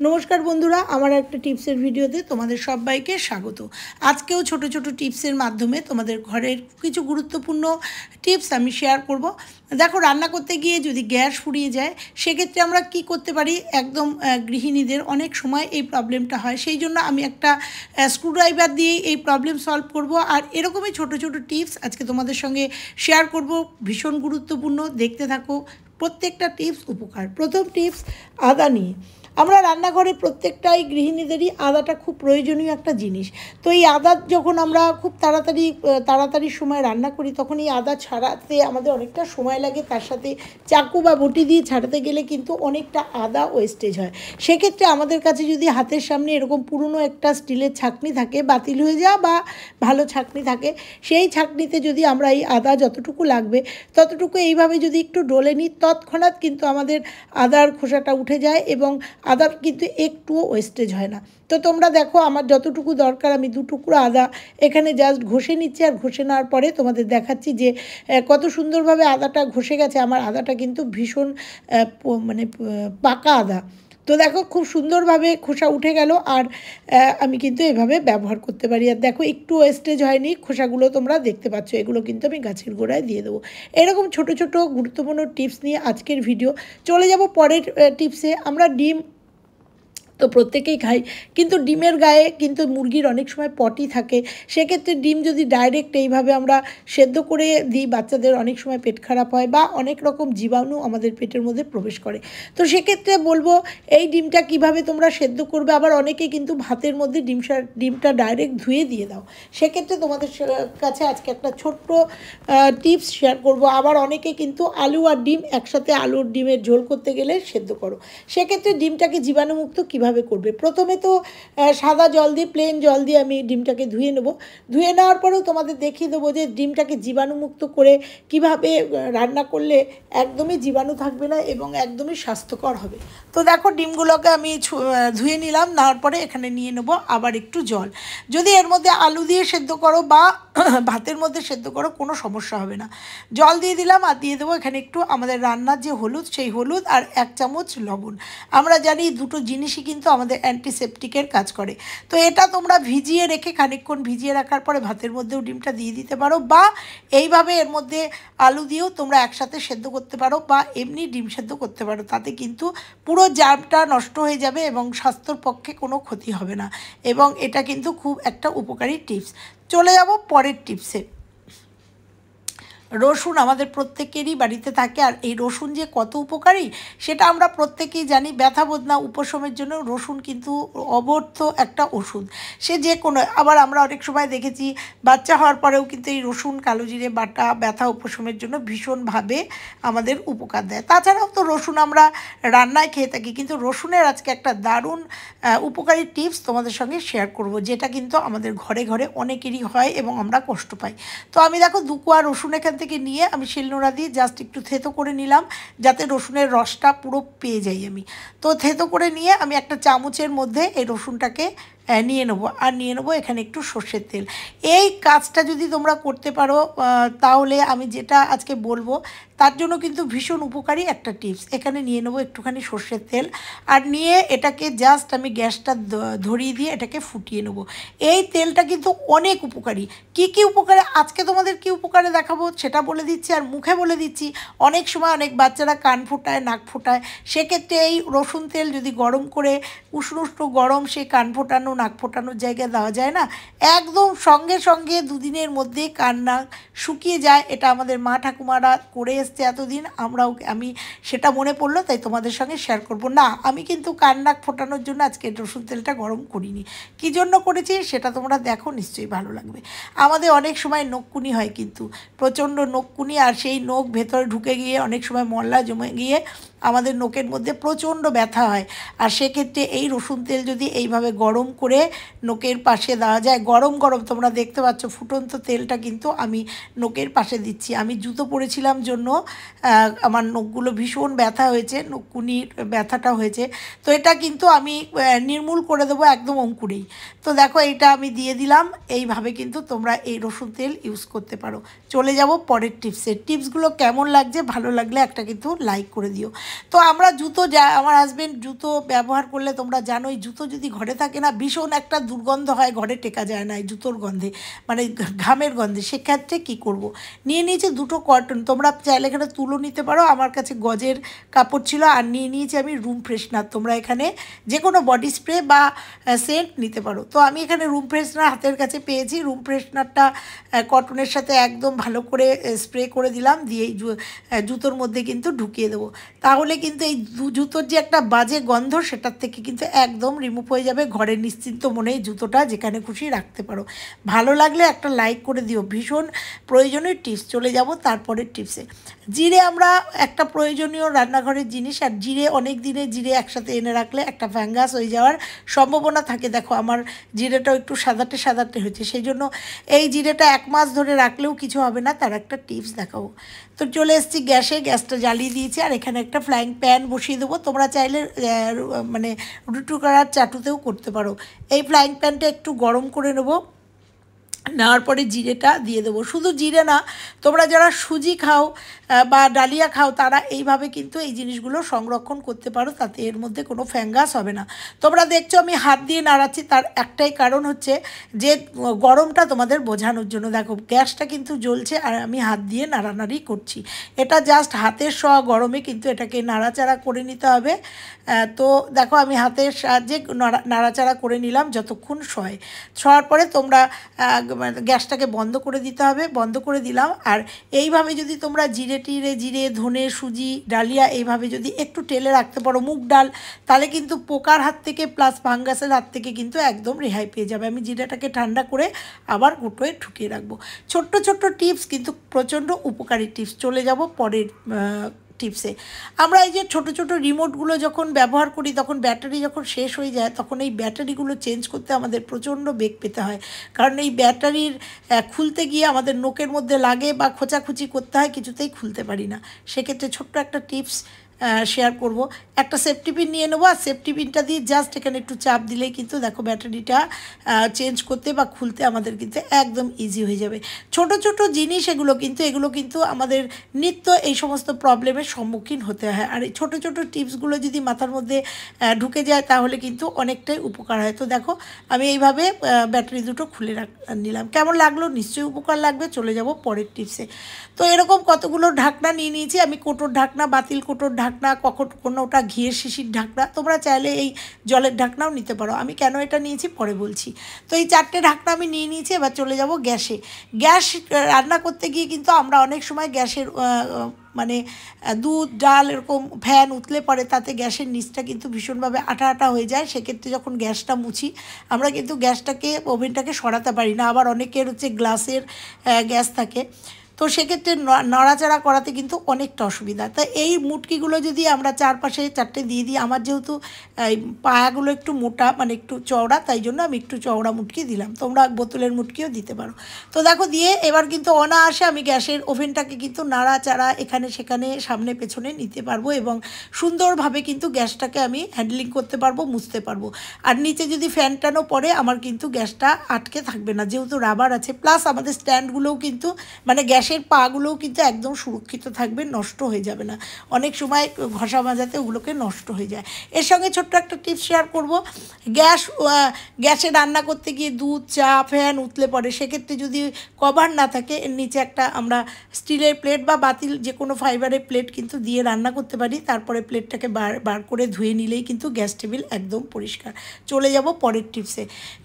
नमस्कार बंधुरा आमार एक टिप्सर भिडियोते तोमादेर सबाइके स्वागत। आजकेও छोटो छोटो टिप्सर माध्यमे तोमादेर घरेर किछु गुरुत्वपूर्ण टिप्स आमी शेयर करब। देखो रान्ना करते गिये यदि ग्यास फुरिये जाए सेक्षेत्रे आमरा कि करते पारी एकदम गृहिणीदेर अनेक समय এই प्रॉब्लेमटा হয় সেই জন্য আমি একটা স্ক্রুড্রাইভার দিয়ে এই প্রবলেম সলভ করব। আর এরকমই ছোট ছোট টিপস আজকে তোমাদের সঙ্গে শেয়ার করব, ভীষণ গুরুত্বপূর্ণ, দেখতে থাকো। প্রত্যেকটা টিপস উপকার। প্রথম টিপস আদা নিয়ে। আমরা রান্নাঘরে প্রত্যেকটাই গৃহিণীদেরই আদাটা খুব প্রয়োজনীয় একটা জিনিস। তো এই আদা যখন আমরা খুব তাড়াতাড়ি সময় রান্না করি তখন এই আদা ছাড়াতে আমাদের অনেকটা সময় লাগে, তার সাথে চাকু বা বটি দিয়ে ছাড়াতে গেলে কিন্তু অনেকটা আদা ওয়েস্টেজ হয়। সেক্ষেত্রে আমাদের কাছে যদি হাতের সামনে এরকম পুরনো একটা স্টিলের ছাঁকনি থাকে, বাতিল হয়ে যাওয়া বা ভালো ছাঁকনি থাকে, সেই ছাঁকনিতে যদি আমরা এই আদা যতটুকু লাগবে ততটুকু এইভাবে যদি একটু ডলে নিই তৎক্ষণাৎ কিন্তু আমাদের আদার খোসাটা উঠে যায় এবং আদার কিন্তু একটুও ওয়েস্টেজ হয় না। তো তোমরা দেখো আমার যতটুকু দরকার আমি 2 টুকরো আদা এখানে জাস্ট ঘষে নিচ্ছি, আর ঘষে নেওয়ার পরে তোমাদের দেখাচ্ছি যে কত সুন্দরভাবে আদাটা ঘষে গেছে। আমার আদাটা কিন্তু ভীষণ পাকা আদা। তো দেখো খুব সুন্দরভাবে খোসা উঠে গেল, আর আমি কিন্তু এভাবে ব্যবহার করতে পারি। আর দেখো একটু ওয়েস্টেজ হয়নি, খোসাগুলো তোমরা দেখতে পাচ্ছ, এগুলো কিন্তু আমি গাছের গোড়ায় দিয়ে দেবো। এরকম ছোট ছোট গুরুত্বপূর্ণ টিপস নিয়ে আজকের ভিডিও। চলে যাব পরের টিপসে। আমরা ডিম তো প্রত্যেকেই খাই, কিন্তু ডিমের গায়ে কিন্তু মুরগির অনেক সময় পটি থাকে। সেক্ষেত্রে ডিম যদি ডাইরেক্ট এইভাবে আমরা সেদ্ধ করে দিই বাচ্চাদের অনেক সময় পেট খারাপ হয় বা অনেক রকম জীবাণু আমাদের পেটের মধ্যে প্রবেশ করে। তো সেক্ষেত্রে বলবো এই ডিমটা কিভাবে তোমরা সেদ্ধ করবে। আবার অনেকেই কিন্তু ভাতের মধ্যে ডিমটা ডাইরেক্ট ধুয়ে দিয়ে দাও। সেক্ষেত্রে তোমাদের কাছে আজকে একটা ছোট্ট টিপস শেয়ার করব। আবার অনেকে কিন্তু আলু আর ডিম একসাথে আলুর ডিমের ঝোল করতে গেলে সেদ্ধ করো। সেক্ষেত্রে ডিমটাকে জীবাণুমুক্ত কীভাবে করবে, প্রথমে তো সাদা জল দিয়ে প্লেন জল দিয়ে আমি ডিমটাকে ধুয়ে নেব। ধুয়ে নেওয়ার পরেও তোমাদের দেখিয়ে দেবো যে ডিমটাকে জীবাণুমুক্ত করে কিভাবে রান্না করলে একদমই জীবাণু থাকবে না এবং একদমই স্বাস্থ্যকর হবে। তো দেখো ডিমগুলোকে আমি ধুয়ে নিলাম, নেওয়ার পরে এখানে নিয়ে নেব আবার একটু জল। যদি এর মধ্যে আলু দিয়ে সেদ্ধ করো বা ভাতের মধ্যে সেদ্ধ করো কোনো সমস্যা হবে না। জল দিয়ে দিলাম আর দিয়ে দেবো এখানে একটু আমাদের রান্নার যে হলুদ, সেই হলুদ আর 1 চামচ লবণ। আমরা জানি দুটো জিনিসই কিন্তু আমাদের অ্যান্টিসেপটিকের কাজ করে। তো এটা তোমরা ভিজিয়ে রেখে খানিকক্ষণ ভিজিয়ে রাখার পরে ভাতের মধ্যেও ডিমটা দিয়ে দিতে পারো, বা এইভাবে এর মধ্যে আলু দিয়েও তোমরা একসাথে সেদ্ধ করতে পারো, বা এমনি ডিম সেদ্ধ করতে পারো। তাতে কিন্তু পুরো জার্মটা নষ্ট হয়ে যাবে এবং স্বাস্থ্যর পক্ষে কোনো ক্ষতি হবে না, এবং এটা কিন্তু খুব একটা উপকারী টিপস। চলে যাব পরের টিপসে। রসুন আমাদের প্রত্যেকেরই বাড়িতে থাকে, আর এই রসুন যে কত উপকারী সেটা আমরা প্রত্যেকেই জানি। ব্যথা বেদনা উপশমের জন্য রসুন কিন্তু অব্যর্থ একটা ওষুধ, সে যে কোনো। আবার আমরা অনেক সময় দেখেছি বাচ্চা হওয়ার পরেও কিন্তু এই রসুন কালো জিরে বাটা ব্যথা উপশমের জন্য ভীষণভাবে আমাদের উপকার দেয়। তাছাড়াও তো রসুন আমরা রান্নায় খেয়ে থাকি, কিন্তু রসুনের আজকে একটা দারুণ উপকারী টিপস তোমাদের সঙ্গে শেয়ার করব, যেটা কিন্তু আমাদের ঘরে ঘরে অনেকেরই হয় এবং আমরা কষ্ট পাই। তো আমি দেখো 2 কোয়া রসুন এখান থেকে নিয়ে আমি শিলনোড়া দিয়ে জাস্ট একটু থেতো করে নিলাম, যাতে রসুনের রসটা পুরো পেয়ে যাই আমি। তো থেতো করে নিয়ে আমি একটা চামচের মধ্যে এই রসুনটাকে নিয়ে নেবো, আর নিয়ে নেবো এখানে একটু সর্ষের তেল। এই কাজটা যদি তোমরা করতে পারো তাহলে আমি যেটা আজকে বলবো তার জন্য কিন্তু ভীষণ উপকারী একটা টিপস। এখানে নিয়ে নেবো একটুখানি সর্ষের তেল, আর নিয়ে এটাকে জাস্ট আমি গ্যাসটা ধরিয়ে দিয়ে এটাকে ফুটিয়ে নেবো। এই তেলটা কিন্তু অনেক উপকারী। কী কী উপকারে আজকে তোমাদের কী উপকারে দেখাবো সেটা বলে দিচ্ছি, আর মুখে বলে দিচ্ছি। অনেক সময় অনেক বাচ্চারা কান ফোটায়, নাক ফোটায়, সেক্ষেত্রে এই রসুন তেল যদি গরম করে উষ্ণ গরম সেই কান ফোটানো নাক ফোটানোর জায়গায় দেওয়া যায় না, একদম সঙ্গে সঙ্গে 2 দিনের মধ্যে কান নাক শুকিয়ে যায়। এটা আমাদের মা ঠাকুমারা করে এসছে এতদিন, আমি সেটা মনে পড়লো তাই তোমাদের সঙ্গে শেয়ার করব। না, আমি কিন্তু কান নাক ফোটানোর জন্য আজকে রসুন তেলটা গরম করিনি। কী জন্য করেছি সেটা তোমরা দেখো, নিশ্চয়ই ভালো লাগবে। আমাদের অনেক সময় নখকুনি হয়, কিন্তু প্রচণ্ড নখকুনি, আর সেই নখ ভেতরে ঢুকে গিয়ে অনেক সময় মল্লা জমে গিয়ে আমাদের নখের মধ্যে প্রচণ্ড ব্যথা হয়। আর সেক্ষেত্রে এই রসুন তেল যদি এইভাবে গরম করে নখের পাশে দেওয়া যায়, গরম গরম তোমরা দেখতে পাচ্ছ ফুটন্ত তেলটা কিন্তু আমি নখের পাশে দিচ্ছি। আমি জুতো পরেছিলাম জন্য আমার নখগুলো ভীষণ ব্যথা হয়েছে, নখকুনির ব্যথাটা হয়েছে। তো এটা কিন্তু আমি নির্মূল করে দেবো একদম অঙ্কুরেই। তো দেখো এটা আমি দিয়ে দিলাম। এইভাবে কিন্তু তোমরা এই রসুন তেল ইউজ করতে পারো। চলে যাব পরের টিপসে। টিপসগুলো কেমন লাগছে, ভালো লাগলে একটা কিন্তু লাইক করে দিও। তো আমরা জুতো আমার হাজবেন্ড জুতো ব্যবহার করলে তোমরা জানোই, জুতো যদি ঘরে থাকে না ভীষণ একটা দুর্গন্ধ হয়, ঘরে টেকা যায় না এই জুতোর গন্ধে, মানে ঘামের গন্ধে। সেক্ষেত্রে কী করব, নিয়ে নিয়েছি দুটো কটন, তোমরা চাইলে এখানে তুলো নিতে পারো, আমার কাছে গজের কাপড় ছিল। আর নিয়ে নিয়েছি আমি রুম ফ্রেশনার, তোমরা এখানে যে কোনো বডি স্প্রে বা সেন্ট নিতে পারো। তো আমি এখানে রুম ফ্রেশনার হাতের কাছে পেয়েছি, রুম ফ্রেশনারটা কটনের সাথে একদম ভালো করে স্প্রে করে দিলাম, দিয়ে এই জুতোর মধ্যে কিন্তু ঢুকিয়ে দেবো। তাহলে কিন্তু এই জুতোর যে একটা বাজে গন্ধ সেটার থেকে কিন্তু একদম রিমুভ হয়ে যাবে। ঘরে নিশ্চিন্ত মনে এই জুতোটা যেখানে খুশি রাখতে পারো। ভালো লাগলে একটা লাইক করে দিও, ভীষণ প্রয়োজনীয় টিপস। চলে যাব তারপরের টিপসে। জিরে আমরা একটা প্রয়োজনীয় রান্নাঘরের জিনিস, আর জিরে অনেক দিনে জিরে একসাথে এনে রাখলে একটা ফ্যাঙ্গাস হয়ে যাওয়ার সম্ভাবনা থাকে। দেখো আমার জিরেটাও একটু সাদাটে সাদাটে হয়েছে, সেই জন্য এই জিরেটা 1 মাস ধরে রাখলেও কিছু হবে না, তার একটা টিপস দেখাবো। তো চলে এসেছি গ্যাসে, গ্যাসটা জ্বালিয়ে দিয়েছি, আর এখানে একটা ফ্রাইং প্যান বসিয়ে দেবো। তোমরা চাইলে মানে রুটি করার চাটুতেও করতে পারো। এই ফ্রাইং প্যানটা একটু গরম করে নেবো, নেওয়ার পরে জিরেটা দিয়ে দেবো। শুধু জিরে না, তোমরা যারা সুজি খাও বা ডালিয়া খাও তারা এইভাবে কিন্তু এই জিনিসগুলো সংরক্ষণ করতে পারো, তাতে এর মধ্যে কোনো ফ্যাঙ্গাস হবে না। তোমরা দেখছো আমি হাত দিয়ে নাড়াচ্ছি, তার একটাই কারণ হচ্ছে যে গরমটা তোমাদের বোঝানোর জন্য। দেখো গ্যাসটা কিন্তু জ্বলছে আর আমি হাত দিয়ে নাড়ানাড়ি করছি, এটা জাস্ট হাতের ছোঁয়া গরমে কিন্তু এটাকে নাড়াচাড়া করে নিতে হবে। তো দেখো আমি হাতের সাহায্যে নাড়াচাড়া করে নিলাম যতক্ষণ ছোঁয়ার পরে তোমরা গ্যাসটাকে বন্ধ করে দিতে হবে, বন্ধ করে দিলাম। আর এইভাবে যদি তোমরা জিরে ধনে সুজি ডালিয়া এইভাবে যদি একটু টেলে রাখতে পারো, মুগ ডাল, তাহলে কিন্তু পোকার হাত থেকে প্লাস ফাঙ্গাসের হাত থেকে কিন্তু একদম রেহাই পেয়ে যাবে। আমি জিরেটাকে ঠান্ডা করে আবার গুঁটোয় ঠুকিয়ে রাখবো। ছোট্ট ছোট্ট টিপস কিন্তু প্রচণ্ড উপকারী টিপস। চলে যাব পরের টিপসে। আমরা এই যে ছোট ছোট রিমোটগুলো যখন ব্যবহার করি তখন ব্যাটারি যখন শেষ হয়ে যায় তখন এই ব্যাটারিগুলো চেঞ্জ করতে আমাদের প্রচণ্ড বেগ পেতে হয়, কারণ এই ব্যাটারির খুলতে গিয়ে আমাদের নোকের মধ্যে লাগে বা খোঁচাখুচি করতে হয়, কিছুতেই খুলতে পারি না। সেক্ষেত্রে ছোট্ট একটা টিপস শেয়ার করব। একটা সেফটি পিন নিয়ে নেবো, আর সেফটি পিনটা দিয়ে জাস্ট এখানে একটু চাপ দিলেই কিন্তু দেখো ব্যাটারিটা চেঞ্জ করতে বা খুলতে আমাদের কিন্তু একদম ইজি হয়ে যাবে। ছোট ছোট জিনিস এগুলো কিন্তু আমাদের নিত্য এই সমস্ত প্রবলেমের সম্মুখীন হতে হয়, আর এই ছোটো ছোটো টিপসগুলো যদি মাথার মধ্যে ঢুকে যায় তাহলে কিন্তু অনেকটাই উপকার হয়। তো দেখো আমি এইভাবে ব্যাটারি দুটো খুলে নিলাম, কেমন লাগলো? নিশ্চয়ই উপকার লাগবে। চলে যাব পরের টিপসে। তো এরকম কতগুলো ঢাকনা নিয়ে নিয়েছি আমি, কোটোর ঢাকনা, বাতিল কোটোর ঢাকনা, কোনোটা ঘিয়ের শিশির ঢাকনা, তোমরা চাইলে এই জলের ঢাকনাও নিতে পারো। আমি কেন এটা নিয়েছি পরে বলছি। তো এই 4টে ঢাকনা আমি নিয়ে নিয়েছি। এবার চলে যাব গ্যাসে। গ্যাস রান্না করতে গিয়ে কিন্তু আমরা অনেক সময় গ্যাসের মানে দুধ ডাল এরকম ফ্যান উতলে পড়ে, তাতে গ্যাসের নিচটা কিন্তু ভীষণভাবে আঠা আঠা হয়ে যায়। সেক্ষেত্রে যখন গ্যাসটা মুছি আমরা কিন্তু গ্যাসটাকে ওভেনটাকে সরাতে পারি না। আবার অনেকের হচ্ছে গ্লাসের গ্যাস থাকে, তো সেক্ষেত্রে নড়াচড়া করাতে কিন্তু অনেকটা অসুবিধা। তাই এই মুটকিগুলো যদি আমরা চারপাশে 4টে দিয়ে দিই, আমার যেহেতু এই পায়াগুলো একটু মোটা মানে একটু চওড়া, তাই জন্য আমি একটু চওড়া মুটকি দিলাম, তোমরা বোতলের মুটকিও দিতে পারো। তো দেখো দিয়ে এবার কিন্তু অনায়াসে আমি গ্যাসের ওভেনটাকে কিন্তু নাড়াচাড়া এখানে সেখানে সামনে পেছনে নিতে পারবো, এবং সুন্দরভাবে কিন্তু গ্যাসটাকে আমি হ্যান্ডলিং করতে পারবো, মুছতে পারবো। আর নিচে যদি ফ্যান ট্যানও পড়ে আমার কিন্তু গ্যাসটা আটকে থাকবে না, যেহেতু রাবার আছে। প্লাস আমাদের স্ট্যান্ডগুলোও কিন্তু মানে গ্যাসের পাগুলোও কিন্তু একদম সুরক্ষিত থাকবে, নষ্ট হয়ে যাবে না। অনেক সময় ঘষা মাজাতে ওগুলোকে নষ্ট হয়ে যায়। এর সঙ্গে ছোট্ট একটা টিপস শেয়ার করব। গ্যাসে রান্না করতে গিয়ে দুধ চা ফ্যান উতলে পড়ে, সেক্ষেত্রে যদি কভার না থাকে এর নিচে একটা আমরা স্টিলের প্লেট বা বাতিল যে কোনো ফাইবারের প্লেট কিন্তু দিয়ে রান্না করতে পারি। তারপরে প্লেটটাকে বার করে ধুয়ে নিলেই কিন্তু গ্যাস টেবিল একদম পরিষ্কার। চলে যাব পরের টিপসে।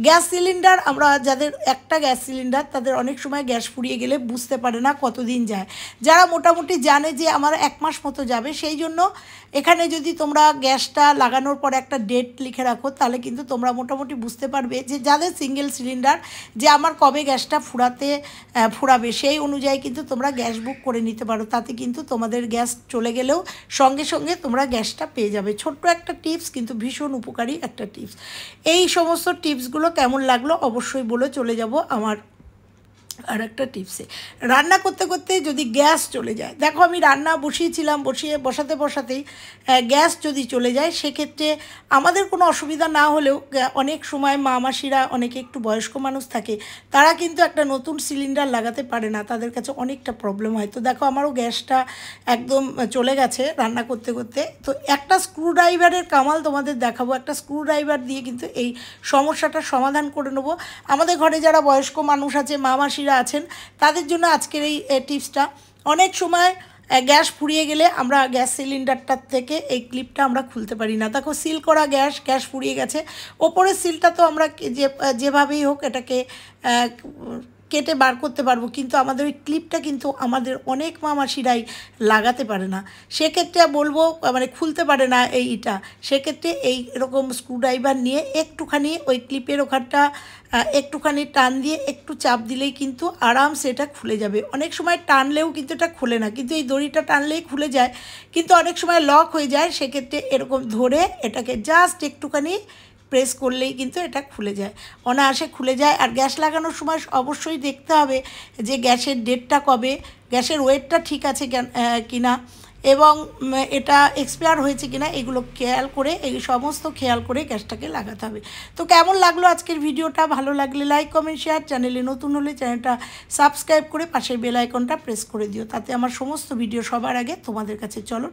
গ্যাস সিলিন্ডার, আমরা যাদের একটা গ্যাস সিলিন্ডার তাদের অনেক সময় গ্যাস ফুরিয়ে গেলে বুঝতে পারে না কতদিন যায়। যারা মোটামুটি জানে যে আমার 1 মাস মতো যাবে, সেই জন্য এখানে যদি তোমরা গ্যাসটা লাগানোর পরে একটা ডেট লিখে রাখো তাহলে কিন্তু তোমরা মোটামুটি বুঝতে পারবে যে যাদের সিঙ্গেল সিলিন্ডার যে আমার কবে গ্যাসটা ফুরাবে, সেই অনুযায়ী কিন্তু তোমরা গ্যাস বুক করে নিতে পারো। তাতে কিন্তু তোমাদের গ্যাস চলে গেলেও সঙ্গে সঙ্গে তোমরা গ্যাসটা পেয়ে যাবে। ছোট্ট একটা টিপস, কিন্তু ভীষণ উপকারী একটা টিপস। এই সমস্ত টিপসগুলো কেমন লাগলো অবশ্যই বলে। চলে যাব আমার আর একটা টিপসে রান্না করতে করতে যদি গ্যাস চলে যায়, দেখো আমি রান্না বসিয়েছিলাম, বসাতেই গ্যাস যদি চলে যায়, সেক্ষেত্রে আমাদের কোনো অসুবিধা না হলেও অনেক সময় মা মাসিরা, অনেকে একটু বয়স্ক মানুষ থাকে, তারা কিন্তু একটা নতুন সিলিন্ডার লাগাতে পারে না, তাদের কাছে অনেকটা প্রবলেম হয়। তো দেখো আমারও গ্যাসটা একদম চলে গেছে রান্না করতে করতে। তো একটা স্ক্রুড্রাইভারের কামাল তোমাদের দেখাবো, একটা স্ক্রুড্রাইভার দিয়ে কিন্তু এই সমস্যাটার সমাধান করে নেবো। আমাদের ঘরে যারা বয়স্ক মানুষ আছে, মা মাসিরা আছেন, তাদের জন্য আজকের এই টিপসটা। অনেক সময় গ্যাস ফুরিয়ে গেলে আমরা গ্যাস সিলিন্ডারটার থেকে এই ক্লিপটা আমরা খুলতে পারি না। দেখো সিল করা গ্যাস ফুরিয়ে গেছে, ওপরের সিলটা তো আমরা যেভাবেই হোক এটাকে কেটে বার করতে পারবো, কিন্তু আমাদের ওই ক্লিপটা কিন্তু আমাদের অনেক মা মাসিরাই লাগাতে পারে না। সেক্ষেত্রে বলবো মানে খুলতে পারে না এইটা, সেক্ষেত্রে এই এরকম স্ক্রুড্রাইভার নিয়ে একটুখানি ওই ক্লিপের ওখানটা একটুখানি টান দিয়ে একটু চাপ দিলেই কিন্তু আরামসে এটা খুলে যাবে। অনেক সময় টানলেও কিন্তু এটা খুলে না, কিন্তু এই দড়িটা টানলেই খুলে যায়, কিন্তু অনেক সময় লক হয়ে যায়। সেক্ষেত্রে এরকম ধরে এটাকে জাস্ট একটুখানি প্রেস করলেই কিন্তু এটা খুলে যায়, অনায়াসে খুলে যায়। আর গ্যাস লাগানোর সময় অবশ্যই দেখতে হবে যে গ্যাসের ডেটটা কবে, গ্যাসের ওয়েটটা ঠিক আছে কিনা, এবং এটা এক্সপায়ার হয়েছে কিনা, এগুলো খেয়াল করে, এই সমস্ত খেয়াল করে গ্যাসটাকে লাগাতে হবে। তো কেমন লাগলো আজকের ভিডিওটা? ভালো লাগলে লাইক, কমেন্ট, শেয়ার, চ্যানেলে নতুন হলে চ্যানেলটা সাবস্ক্রাইব করে পাশের বেল আইকনটা প্রেস করে দিও, তাতে আমার সমস্ত ভিডিও সবার আগে তোমাদের কাছে। চলো।